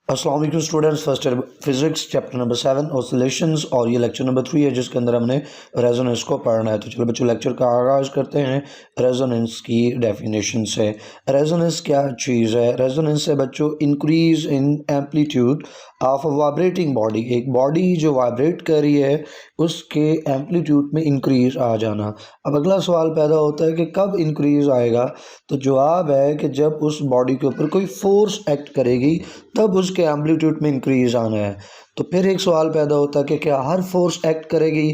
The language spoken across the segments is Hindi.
अस्सलाम वालेकुम students, first year physics chapter number 7 oscillations और ये लेक्चर नंबर 3 है जिसके अंदर हमने रेजोनेंस को पढ़ना है। तो चलो बच्चों लेक्चर का आगाज़ करते हैं रेजोनेंस की डेफिनेशन से। रेजोनेंस क्या चीज़ है? रेजोनेंस है बच्चों increase in amplitude of a vibrating body. एक बॉडी जो वाइब्रेट कर रही है उसके एम्पलीट्यूड में इंक्रीज आ जाना। अब अगला सवाल पैदा होता है कि कब इंक्रीज आएगा? तो जवाब है कि जब उस बॉडी के ऊपर कोई फोर्स एक्ट करेगी तब उसके एम्पलीट्यूड में इंक्रीज आना है। तो फिर एक सवाल पैदा होता है कि क्या हर फोर्स एक्ट करेगी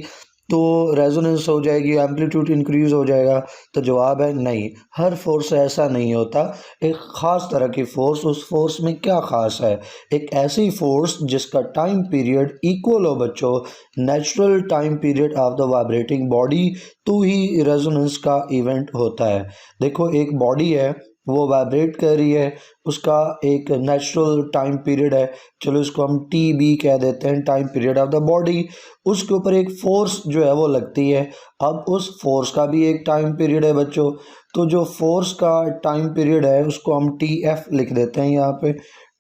तो रेजोनेंस हो जाएगी, एम्पलीट्यूड इंक्रीज हो जाएगा? तो जवाब है नहीं, हर फोर्स से ऐसा नहीं होता। एक ख़ास तरह की फोर्स, उस फोर्स में क्या ख़ास है? एक ऐसी फोर्स जिसका टाइम पीरियड इक्वल हो बच्चों natural time period of the vibrating body, तो ही रेजोनेंस का इवेंट होता है। देखो एक बॉडी है वो वाइब्रेट कर रही है, उसका एक नेचुरल टाइम पीरियड है, चलो इसको हम टी बी कह देते हैं, time period of the body. उसके ऊपर एक फोर्स जो है वो लगती है। अब उस फोर्स का भी एक टाइम पीरियड है बच्चों। तो जो फोर्स का टाइम पीरियड है उसको हम टी एफ लिख देते हैं, यहाँ पे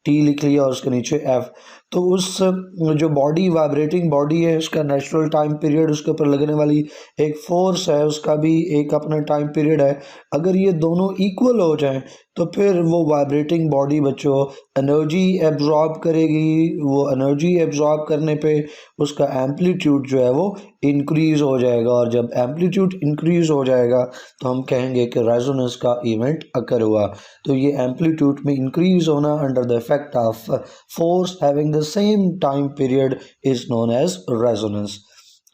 टी लिख लिया और उसके नीचे एफ। तो उस जो बॉडी वाइब्रेटिंग बॉडी है उसका नेचुरल टाइम पीरियड, उसके ऊपर लगने वाली एक फोर्स है उसका भी एक अपना टाइम पीरियड है। अगर ये दोनों इक्वल हो जाएं तो फिर वो वाइब्रेटिंग बॉडी बच्चों एनर्जी एब्जॉर्ब करेगी। वो एनर्जी एब्जॉर्ब करने पे उसका एम्पलीट्यूड जो है वो इंक्रीज हो जाएगा, और जब एम्पलीट्यूड इंक्रीज हो जाएगा तो हम कहेंगे कि रेजोनेंस का इवेंट अकर हुआ। तो ये एम्पलीट्यूड में इंक्रीज होना under the effect of force having the same time period is known as resonance.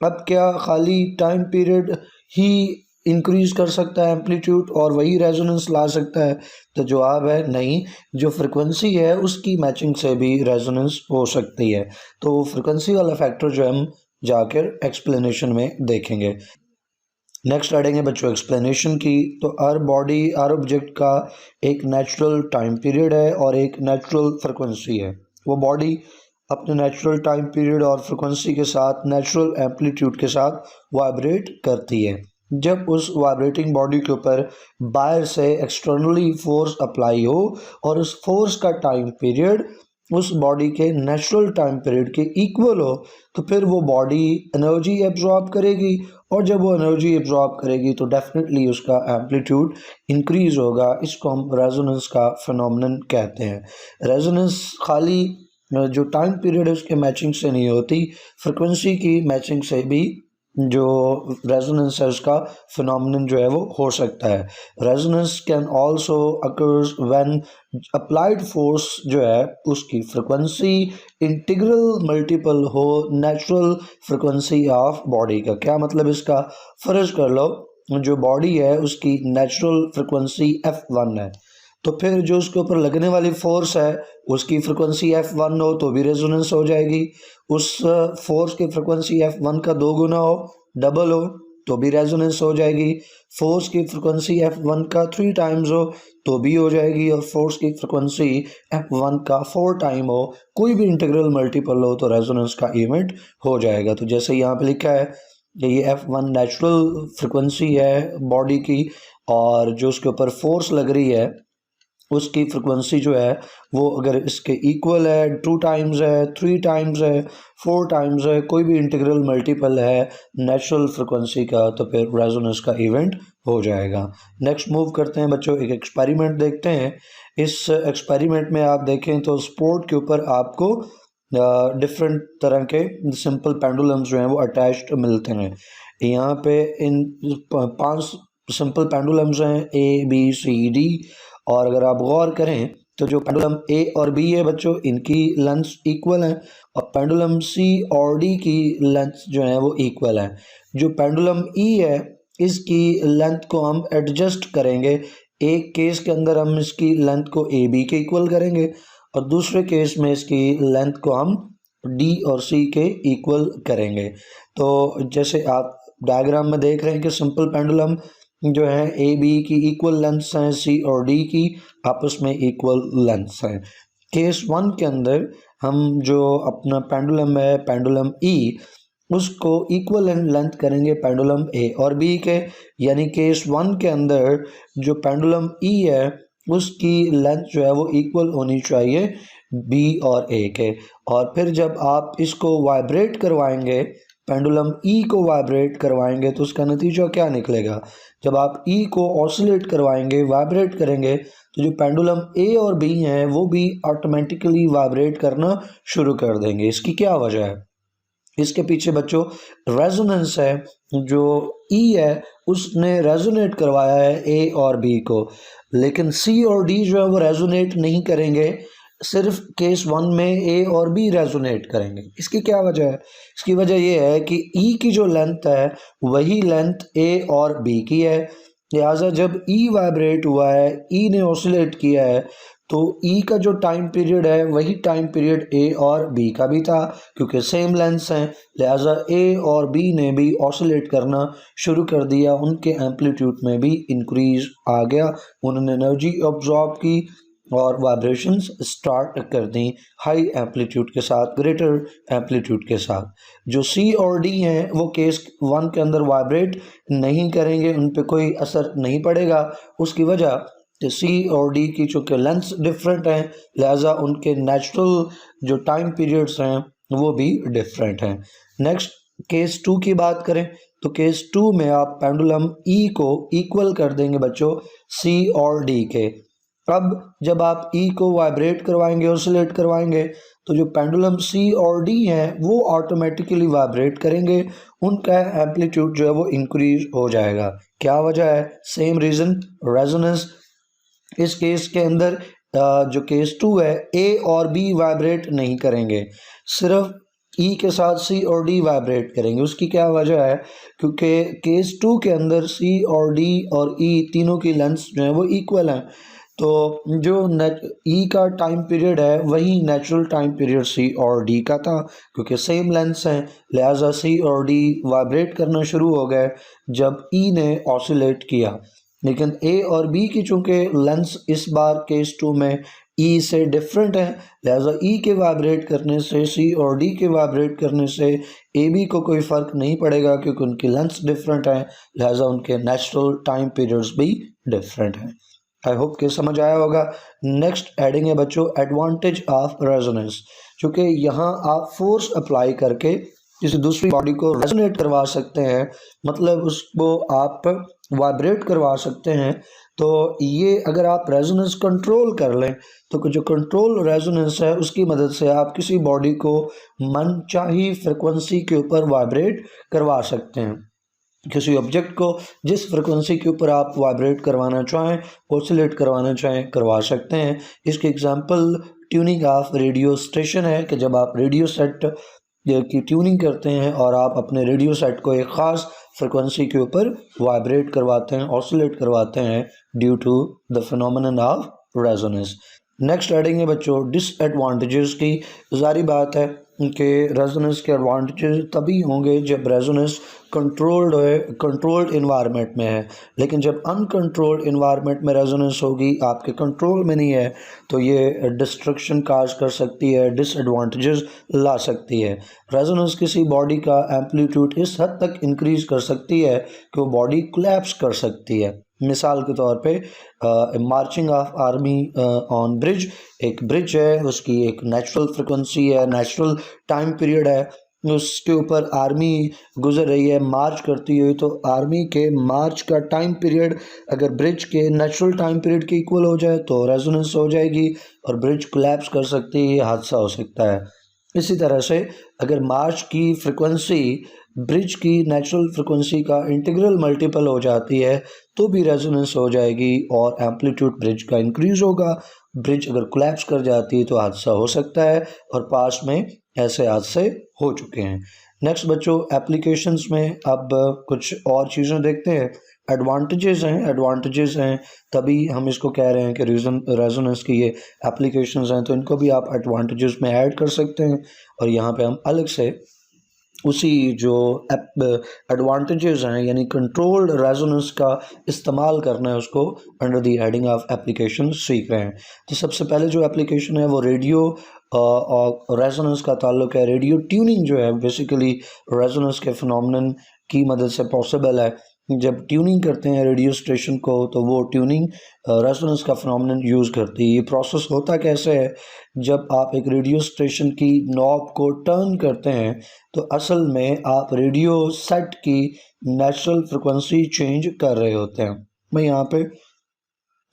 अब क्या खाली टाइम पीरियड ही इंक्रीज कर सकता है एम्पलीट्यूड और वही रेजोनेंस ला सकता है? तो जवाब है नहीं, जो फ्रिक्वेंसी है उसकी मैचिंग से भी रेजोनेंस हो सकती है। तो फ्रिक्वेंसी वाला फैक्टर जो हम जाकर एक्सप्लेनेशन में देखेंगे। नेक्स्ट पढ़ेंगे बच्चों एक्सप्लेनेशन की। तो हर बॉडी हर ऑब्जेक्ट का एक नेचुरल टाइम पीरियड है और एक नेचुरल फ्रिक्वेंसी है। वो बॉडी अपने नेचुरल टाइम पीरियड और फ्रिक्वेंसी के साथ नेचुरल एम्पलीट्यूड के साथ वाइब्रेट करती है। जब उस वाइब्रेटिंग बॉडी के ऊपर बाहर से एक्सटर्नली फोर्स अप्लाई हो और उस फोर्स का टाइम पीरियड उस बॉडी के नेचुरल टाइम पीरियड के इक्वल हो तो फिर वो बॉडी एनर्जी एब्जॉर्ब करेगी, और जब वो एनर्जी एब्जॉर्ब करेगी तो डेफिनेटली उसका एम्पलीट्यूड इंक्रीज होगा। इसको हम रेजोनेंस का फिनोमेनन कहते हैं। रेजोनेंस खाली जो टाइम पीरियड है उसके मैचिंग से नहीं होती, फ्रिक्वेंसी की मैचिंग से भी जो रेजोनेंस है उसका फिनोमेनन जो है वो हो सकता है। Resonance can also occurs when applied force जो है उसकी फ्रिक्वेंसी इंटीग्रल मल्टीपल हो नेचुरल फ्रिक्वेंसी ऑफ बॉडी का। क्या मतलब इसका? फर्ज कर लो जो बॉडी है उसकी नेचुरल फ्रिक्वेंसी f1 है, तो फिर जो उसके ऊपर लगने वाली फोर्स है उसकी फ्रिक्वेंसी f1 हो तो भी रेजोनेंस हो जाएगी। उस फोर्स की फ्रिक्वेंसी f1 का 2 गुना हो, डबल हो, तो भी रेजोनेंस हो जाएगी। फोर्स की फ्रिक्वेंसी f1 का 3 टाइम्स हो तो भी हो जाएगी, और फोर्स की फ्रिक्वेंसी f1 का 4 टाइम हो, कोई भी इंटीग्रल मल्टीपल हो तो रेजोनेंस का इवेंट हो जाएगा। तो जैसे यहाँ पे लिखा है कि ये f1 नेचुरल फ्रिक्वेंसी है बॉडी की, और जो उसके ऊपर फोर्स लग रही है उसकी फ्रिक्वेंसी जो है वो अगर इसके इक्वल है, 2 टाइम्स है, 3 टाइम्स है, 4 टाइम्स है, कोई भी इंटीग्रल मल्टीपल है नेचुरल फ्रिक्वेंसी का, तो फिर रेजोनेंस का इवेंट हो जाएगा। नेक्स्ट मूव करते हैं बच्चों, एक एक्सपेरिमेंट देखते हैं। इस एक्सपेरिमेंट में आप देखें तो स्पोर्ट के ऊपर आपको डिफरेंट तरह के सिंपल पेंडुलम्स जो हैं वो अटैच्ड मिलते हैं। यहाँ पे इन 5 सिंपल पेंडुलम्स हैं ABCD, और अगर आप गौर करें तो जो पेंडुलम ए और बी है बच्चों इनकी लेंथ इक्वल है, और पेंडुलम सी और डी की लेंथ जो है वो इक्वल है। जो पेंडुलम ई है इसकी लेंथ को हम एडजस्ट करेंगे। एक केस के अंदर हम इसकी लेंथ को ए बी के इक्वल करेंगे और दूसरे केस में इसकी लेंथ को हम डी और सी के इक्वल करेंगे। तो जैसे आप डायग्राम में देख रहे हैं कि सिंपल पेंडुलम जो है ए बी की इक्वल लेंथ्स हैं, सी और डी की आपस में इक्वल लेंथ्स हैं। केस 1 के अंदर हम जो अपना पेंडुलम है पेंडुलम ई उसको इक्वल लेंथ करेंगे पेंडुलम ए और बी के, यानी केस 1 के अंदर जो पेंडुलम ई है उसकी लेंथ जो है वो इक्वल होनी चाहिए बी और ए के। और फिर जब आप इसको वाइब्रेट करवाएंगे, पेंडुलम ई को वाइब्रेट करवाएंगे, तो उसका नतीजा क्या निकलेगा? जब आप ई को ऑसिलेट करवाएंगे, वाइब्रेट करेंगे, तो जो पेंडुलम ए और बी हैं वो भी ऑटोमेटिकली वाइब्रेट करना शुरू कर देंगे। इसकी क्या वजह है? इसके पीछे बच्चों रेजोनेंस है। जो ई है उसने रेजोनेट करवाया है ए और बी को, लेकिन सी और डी जो है वो रेजोनेट नहीं करेंगे, सिर्फ केस 1 में ए और बी रेजोनेट करेंगे। इसकी क्या वजह है? इसकी वजह यह है कि ई की जो लेंथ है वही लेंथ ए और बी की है, लिहाजा जब ई वाइब्रेट हुआ है, ई ने ऑसिलेट किया है, तो ई का जो टाइम पीरियड है वही टाइम पीरियड ए और बी का भी था, क्योंकि सेम लेंथ्स हैं, लिहाजा ए और बी ने भी ऑसिलेट करना शुरू कर दिया, उनके एम्पलीट्यूड में भी इंक्रीज आ गया, उन्होंने एनर्जी ऑब्जॉर्ब की और वाइब्रेशंस स्टार्ट कर दी हाई एम्पलीट्यूड के साथ, ग्रेटर एम्पलीट्यूड के साथ। जो सी और डी हैं वो केस 1 के अंदर वाइब्रेट नहीं करेंगे, उन पर कोई असर नहीं पड़ेगा। उसकी वजह कि सी और डी की चूँकि लेंथ्स डिफरेंट हैं, लिहाजा उनके नेचुरल जो टाइम पीरियड्स हैं वो भी डिफरेंट हैं। नेक्स्ट केस 2 की बात करें तो केस 2 में आप पेंडुलम ई को इक्वल कर देंगे बच्चों सी और डी के। अब जब आप ई को वाइब्रेट करवाएंगे, ऑसिलेट करवाएंगे, तो जो पेंडुलम सी और डी हैं वो ऑटोमेटिकली वाइब्रेट करेंगे, उनका एम्पलीट्यूड जो है वो इंक्रीज हो जाएगा। क्या वजह है? Same reason, resonance. इस केस के अंदर जो केस 2 है, ए और बी वाइब्रेट नहीं करेंगे, सिर्फ ई के साथ सी और डी वाइब्रेट करेंगे। उसकी क्या वजह है? क्योंकि केस 2 के अंदर सी और डी और ई तीनों की लेंथ्स जो है वो इक्वल हैं, तो जो ई का टाइम पीरियड है वही नेचुरल टाइम पीरियड सी और डी का था, क्योंकि सेम लेंथ्स हैं, लिहाजा सी और डी वाइब्रेट करना शुरू हो गए जब ई ने ऑसिलेट किया। लेकिन ए और बी की चूँकि लेंथ्स इस बार केस 2 में ई से डिफरेंट है, लिहाजा ई के वाइब्रेट करने से, सी और डी के वाइब्रेट करने से ए बी को कोई फ़र्क नहीं पड़ेगा, क्योंकि उनकी लेंथ्स डिफरेंट हैं, लिहाजा उनके नेचुरल टाइम पीरियड्स भी डिफरेंट हैं। आई होप कि समझ आया होगा। नेक्स्ट हेडिंग है बच्चों एडवांटेज ऑफ रेजोनेंस। चूँकि यहाँ आप फोर्स अप्लाई करके किसी दूसरी बॉडी को रेजोनेट करवा सकते हैं, मतलब उसको आप वाइब्रेट करवा सकते हैं, तो ये अगर आप रेजोनेंस कंट्रोल कर लें तो जो कंट्रोल रेजोनेंस है उसकी मदद से आप किसी बॉडी को मनचाही फ्रिक्वेंसी के ऊपर वाइब्रेट करवा सकते हैं। किसी ऑब्जेक्ट को जिस फ्रिक्वेंसी के ऊपर आप वाइब्रेट करवाना चाहें, ऑसिलेट करवाना चाहें, करवा सकते हैं। इसकी example tuning of radio station है कि जब आप रेडियो सेट की ट्यूनिंग करते हैं और आप अपने रेडियो सेट को एक ख़ास फ्रिक्वेंसी के ऊपर वाइब्रेट करवाते हैं, ऑसिलेट करवाते हैं due to the phenomenon of resonance. Next heading है बच्चों डिसएडवांटेजेस की। जारी बात है कि रेजोनेंस के एडवांटेजेस तभी होंगे जब रेजोनेंस कंट्रोल्ड है, कंट्रोल्ड इन्वायरमेंट में है, लेकिन जब अनकंट्रोल्ड इन्वायरमेंट में रेजोनेंस होगी, आपके कंट्रोल में नहीं है, तो ये डिस्ट्रक्शन काज कर सकती है, डिसएडवांटेजेस ला सकती है। रेजोनेंस किसी बॉडी का एम्पलीट्यूड इस हद तक इंक्रीज कर सकती है कि वो बॉडी कोलैप्स कर सकती है। मिसाल के तौर पे marching of army on bridge, एक ब्रिज है, उसकी एक नेचुरल फ्रिक्वेंसी है, नेचुरल टाइम पीरियड है, उसके ऊपर आर्मी गुजर रही है मार्च करती हुई, तो आर्मी के मार्च का टाइम पीरियड अगर ब्रिज के नेचुरल टाइम पीरियड के इक्वल हो जाए तो रेजोनेंस हो जाएगी और ब्रिज कोलैप्स कर सकती है, हादसा हो सकता है। इसी तरह से अगर मार्च की फ्रिक्वेंसी ब्रिज की नेचुरल फ्रिक्वेंसी का इंटीग्रल मल्टीपल हो जाती है तो भी रेजोनेंस हो जाएगी और एम्पलीट्यूड ब्रिज का इंक्रीज होगा। ब्रिज अगर कोलैप्स कर जाती है तो हादसा हो सकता है और पास में ऐसे हादसे हो चुके हैं। नेक्स्ट बच्चों एप्लीकेशंस में अब कुछ और चीज़ें देखते हैं। एडवांटेजेस हैं तभी हम इसको कह रहे हैं कि रेजोनेंस की ये एप्लीकेशंस हैं, तो इनको भी आप एडवांटेजेस में ऐड कर सकते हैं और यहाँ पे हम अलग से उसी जो एडवांटेजेस हैं यानी कंट्रोल्ड रेजोनेंस का इस्तेमाल करना है उसको under the heading of application सीख रहे हैं। तो सबसे पहले जो एप्लीकेशन है वो रेडियो और रेजोनेंस का ताल्लुक है। रेडियो ट्यूनिंग जो है बेसिकली रेजोनेंस के फिनोमेनन की मदद से पॉसिबल है। जब ट्यूनिंग करते हैं रेडियो स्टेशन को तो वो ट्यूनिंग रेजोनेंस का फिनोमेनन यूज़ करती है। ये प्रोसेस होता कैसे है, जब आप एक रेडियो स्टेशन की नॉब को टर्न करते हैं तो असल में आप रेडियो सेट की नेचुरल फ्रिक्वेंसी चेंज कर रहे होते हैं। मैं यहाँ पे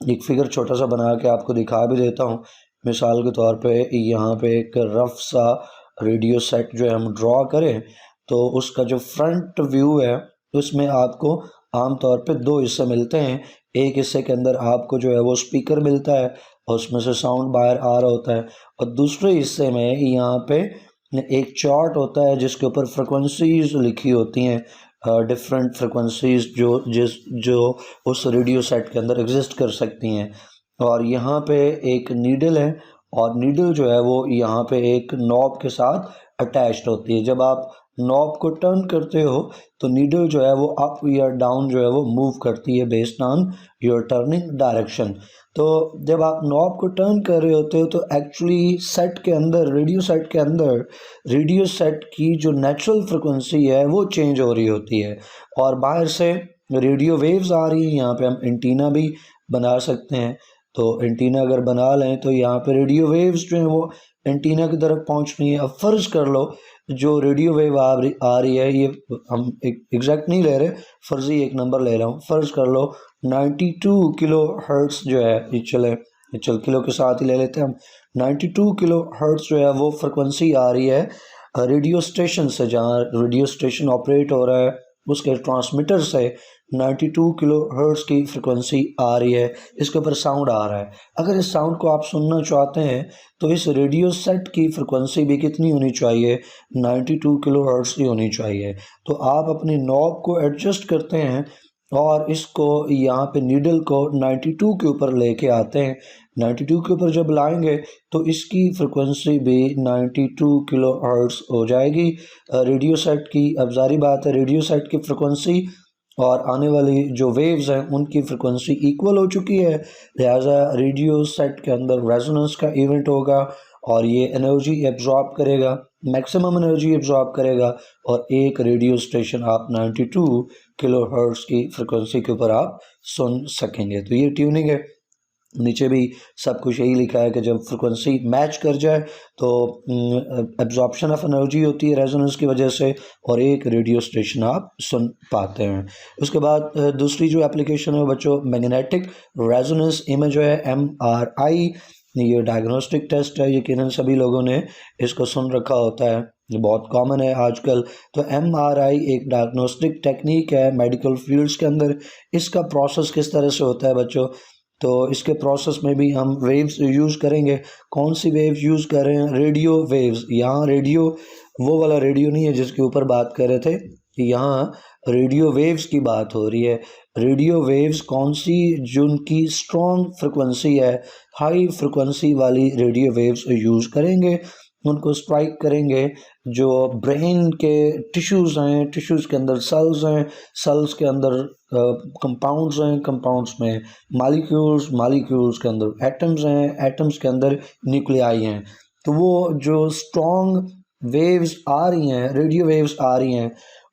एक फिगर छोटा सा बना के आपको दिखा भी देता हूँ। मिसाल के तौर पे यहाँ पे एक रफ सा रेडियो सेट जो है हम ड्रॉ करें तो उसका जो फ्रंट व्यू है उसमें आपको आमतौर पे दो हिस्से मिलते हैं। एक हिस्से के अंदर आपको जो है वो स्पीकर मिलता है और उसमें से साउंड बाहर आ रहा होता है, और दूसरे हिस्से में यहाँ पे एक चार्ट होता है जिसके ऊपर फ्रिक्वेंसीज लिखी होती हैं, डिफरेंट फ्रिक्वेंसीज जो उस रेडियो सेट के अंदर एग्जिस्ट कर सकती हैं। और यहाँ पे एक नीडल है और नीडल जो है वो यहाँ पे एक नॉब के साथ अटैच्ड होती है। जब आप नॉब को टर्न करते हो तो नीडल जो है वो अप या डाउन जो है वो मूव करती है based on your turning direction. तो जब आप नॉब को टर्न कर रहे होते हो तो एक्चुअली सेट के अंदर, रेडियो सेट के अंदर, रेडियो सेट की जो नेचुरल फ्रिक्वेंसी है वो चेंज हो रही होती है और बाहर से रेडियो वेव्स आ रही हैं। यहाँ पे हम एंटीना भी बना सकते हैं, तो एंटीना अगर बना लें तो यहाँ पे रेडियो वेव्स जो हैं वो एंटीना की तरफ पहुँच रही है। अब फ़र्ज़ कर लो जो रेडियो वेव आ रही है, ये हम एग्जैक्ट नहीं ले रहे, फ़र्ज़ी एक नंबर ले रहा हूँ, फ़र्ज़ कर लो 92 किलो हर्ट्ज़ जो है, ये चल किलो के साथ ही ले लेते हैं हम। 92 किलो हर्ट्ज़ जो है वो फ्रिक्वेंसी आ रही है रेडियो स्टेशन से, जहाँ रेडियो स्टेशन ऑपरेट हो रहा है उसके ट्रांसमीटर से 92 किलो हर्ट्ज़ की फ्रिक्वेंसी आ रही है, इसके ऊपर साउंड आ रहा है। अगर इस साउंड को आप सुनना चाहते हैं तो इस रेडियो सेट की फ्रिक्वेंसी भी कितनी होनी चाहिए, 92 किलो हर्ट्ज़ की होनी चाहिए। तो आप अपनी नॉब को एडजस्ट करते हैं और इसको यहाँ पे नीडल को 92 के ऊपर लेके आते हैं। 92 के ऊपर जब लाएंगे तो इसकी फ्रिक्वेंसी भी 92 किलो हर्ट्ज़ हो जाएगी रेडियो सेट की। अब जारी बात है रेडियो सेट की फ्रिक्वेंसी और आने वाली जो वेव्स हैं उनकी फ्रिक्वेंसी इक्वल हो चुकी है, लिहाजा रेडियो सेट के अंदर रेजोनेंस का इवेंट होगा और ये एनर्जी एब्जॉर्ब करेगा, मैक्सिमम एनर्जी एब्जॉर्ब करेगा और एक रेडियो स्टेशन आप 92 किलो हर्ट्ज़ की फ्रिक्वेंसी के ऊपर आप सुन सकेंगे। तो ये ट्यूनिंग है। नीचे भी सब कुछ यही लिखा है कि जब फ्रिक्वेंसी मैच कर जाए तो एब्जॉर्प्शन ऑफ एनर्जी होती है रेजोनेंस की वजह से और एक रेडियो स्टेशन आप सुन पाते हैं। उसके बाद दूसरी जो एप्लीकेशन है बच्चों, मैग्नेटिक रेजोनेंस इमेज है, MRI। ये डायग्नोस्टिक टेस्ट है, यकीनन सभी लोगों ने इसको सुन रखा होता है, ये बहुत कॉमन है आजकल। तो MRI एक डायग्नोस्टिक टेक्निक है मेडिकल फील्ड्स के अंदर। इसका प्रोसेस किस तरह से होता है बच्चों, तो इसके प्रोसेस में भी हम वेव्स यूज़ करेंगे। कौन सी वेव्स यूज़ कर रहे हैं, रेडियो वेव्स। यहाँ रेडियो वो वाला रेडियो नहीं है जिसके ऊपर बात कर रहे थे, यहाँ रेडियो वेव्स की बात हो रही है। रेडियो वेव्स कौन सी, जिनकी स्ट्रॉन्ग फ्रिक्वेंसी है, हाई फ्रिक्वेंसी वाली रेडियो वेव्स यूज़ करेंगे, उनको स्ट्राइक करेंगे जो ब्रेन के टिश्यूज़ हैं, टिश्यूज़ के अंदर सेल्स हैं, सेल्स के अंदर कंपाउंड्स हैं, कंपाउंड्स में मालिक्यूल्स, मालिक्यूल्स के अंदर एटम्स हैं, एटम्स के अंदर न्यूक्लियाई हैं। तो वो जो स्ट्रॉन्ग वेव्स आ रही हैं, रेडियो वेव्स आ रही हैं,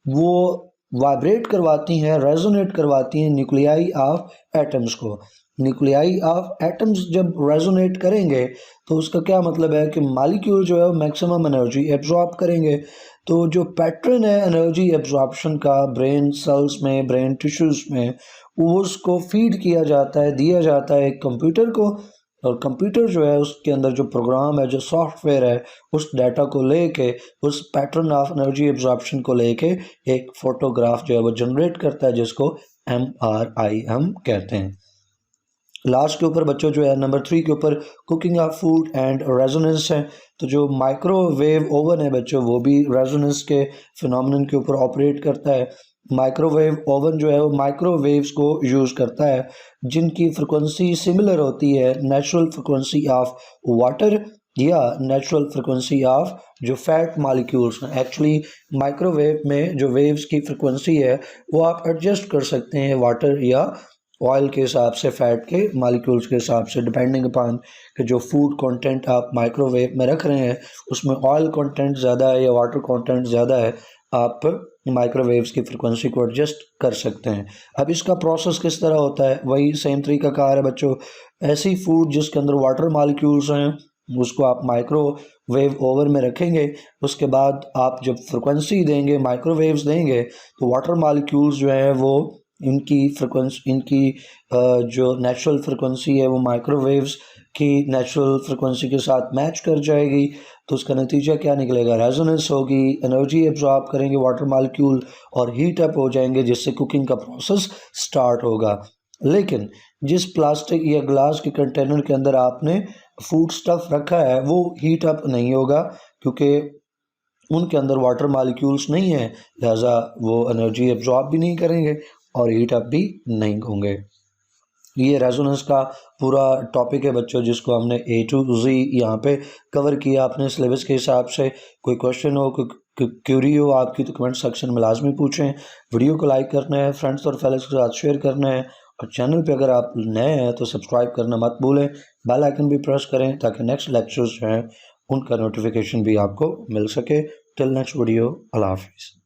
वो वाइब्रेट करवाती हैं, रेजोनेट करवाती हैं न्यूक्लियाई ऑफ एटम्स को। न्यूक्लियाई ऑफ एटम्स जब रेजोनेट करेंगे तो उसका क्या मतलब है कि मॉलिक्यूल जो है वो मैक्सिमम एनर्जी एब्जॉर्ब करेंगे। तो जो पैटर्न है एनर्जी एब्जॉर्प्शन का ब्रेन सेल्स में, ब्रेन टिश्यूज़ में, उसको फीड किया जाता है, दिया जाता है एक कंप्यूटर को, और कंप्यूटर जो है उसके अंदर जो प्रोग्राम है, जो सॉफ्टवेयर है, उस डाटा को लेके, उस पैटर्न ऑफ एनर्जी एब्जॉर्प्शन को लेके एक फ़ोटोग्राफ जो है वो जनरेट करता है, जिसको MRI हम कहते हैं। लास्ट के ऊपर बच्चों जो है नंबर 3 के ऊपर cooking of food and resonance है। तो जो माइक्रोवेव ओवन है बच्चों वो भी रेजोनेंस के फिनोमेनन के ऊपर ऑपरेट करता है। माइक्रोवेव ओवन जो है वो माइक्रोवेव्स को यूज़ करता है जिनकी फ्रिक्वेंसी सिमिलर होती है नेचुरल फ्रिक्वेंसी ऑफ वाटर या नेचुरल फ्रिक्वेंसी ऑफ जो फैट मॉलिक्यूल्स हैं। एक्चुअली माइक्रोवेव में जो वेव्स की फ्रिक्वेंसी है वो आप एडजस्ट कर सकते हैं वाटर या ऑयल के हिसाब से, फैट के मॉलिक्यूल्स के हिसाब से, डिपेंडिंग अपॉन कि जो फूड कंटेंट आप माइक्रोवेव में रख रहे हैं उसमें ऑयल कंटेंट ज़्यादा है या वाटर कंटेंट ज़्यादा है, आप माइक्रोवेव्स की फ्रिक्वेंसी को एडजस्ट कर सकते हैं। अब इसका प्रोसेस किस तरह होता है, वही सेम तरीक़ाकार है बच्चों। ऐसी फूड जिसके अंदर वाटर मॉलिक्यूल्स हैं उसको आप माइक्रोवेव ओवन में रखेंगे, उसके बाद आप जब फ्रिक्वेंसी देंगे, माइक्रोवेव्स देंगे, तो वाटर मॉलिक्यूल्स जो है वो इनकी जो नेचुरल फ्रिक्वेंसी है वो माइक्रोवेव्स की नेचुरल फ्रिक्वेंसी के साथ मैच कर जाएगी। तो उसका नतीजा क्या निकलेगा, रेजोनेंस होगी, एनर्जी एब्जॉर्ब करेंगे वाटर मॉलिक्यूल और हीट अप हो जाएंगे, जिससे कुकिंग का प्रोसेस स्टार्ट होगा। लेकिन जिस प्लास्टिक या ग्लास के कंटेनर के अंदर आपने फूड स्टफ रखा है वो हीट अप नहीं होगा, क्योंकि उनके अंदर वाटर मॉलिक्यूल्स नहीं है, लिहाजा वो एनर्जी एब्जॉर्ब भी नहीं करेंगे और हीट अप भी नहीं होंगे। ये रेजोनेंस का पूरा टॉपिक है बच्चों, जिसको हमने A to Z यहाँ पे कवर किया अपने सिलेबस के हिसाब से। कोई क्वेश्चन हो, कोई क्यूरी हो आपकी, तो कमेंट सेक्शन में लाजमी पूछें। वीडियो को लाइक करना है, फ्रेंड्स और फैमिलीज के साथ शेयर करना है, और चैनल पे अगर आप नए हैं तो सब्सक्राइब करना मत भूलें। बेल आइकन भी प्रेस करें ताकि नेक्स्ट लेक्चर्स जो हैं उनका नोटिफिकेशन भी आपको मिल सके। टिल नेक्स्ट वीडियो, अल्लाह हाफिज़।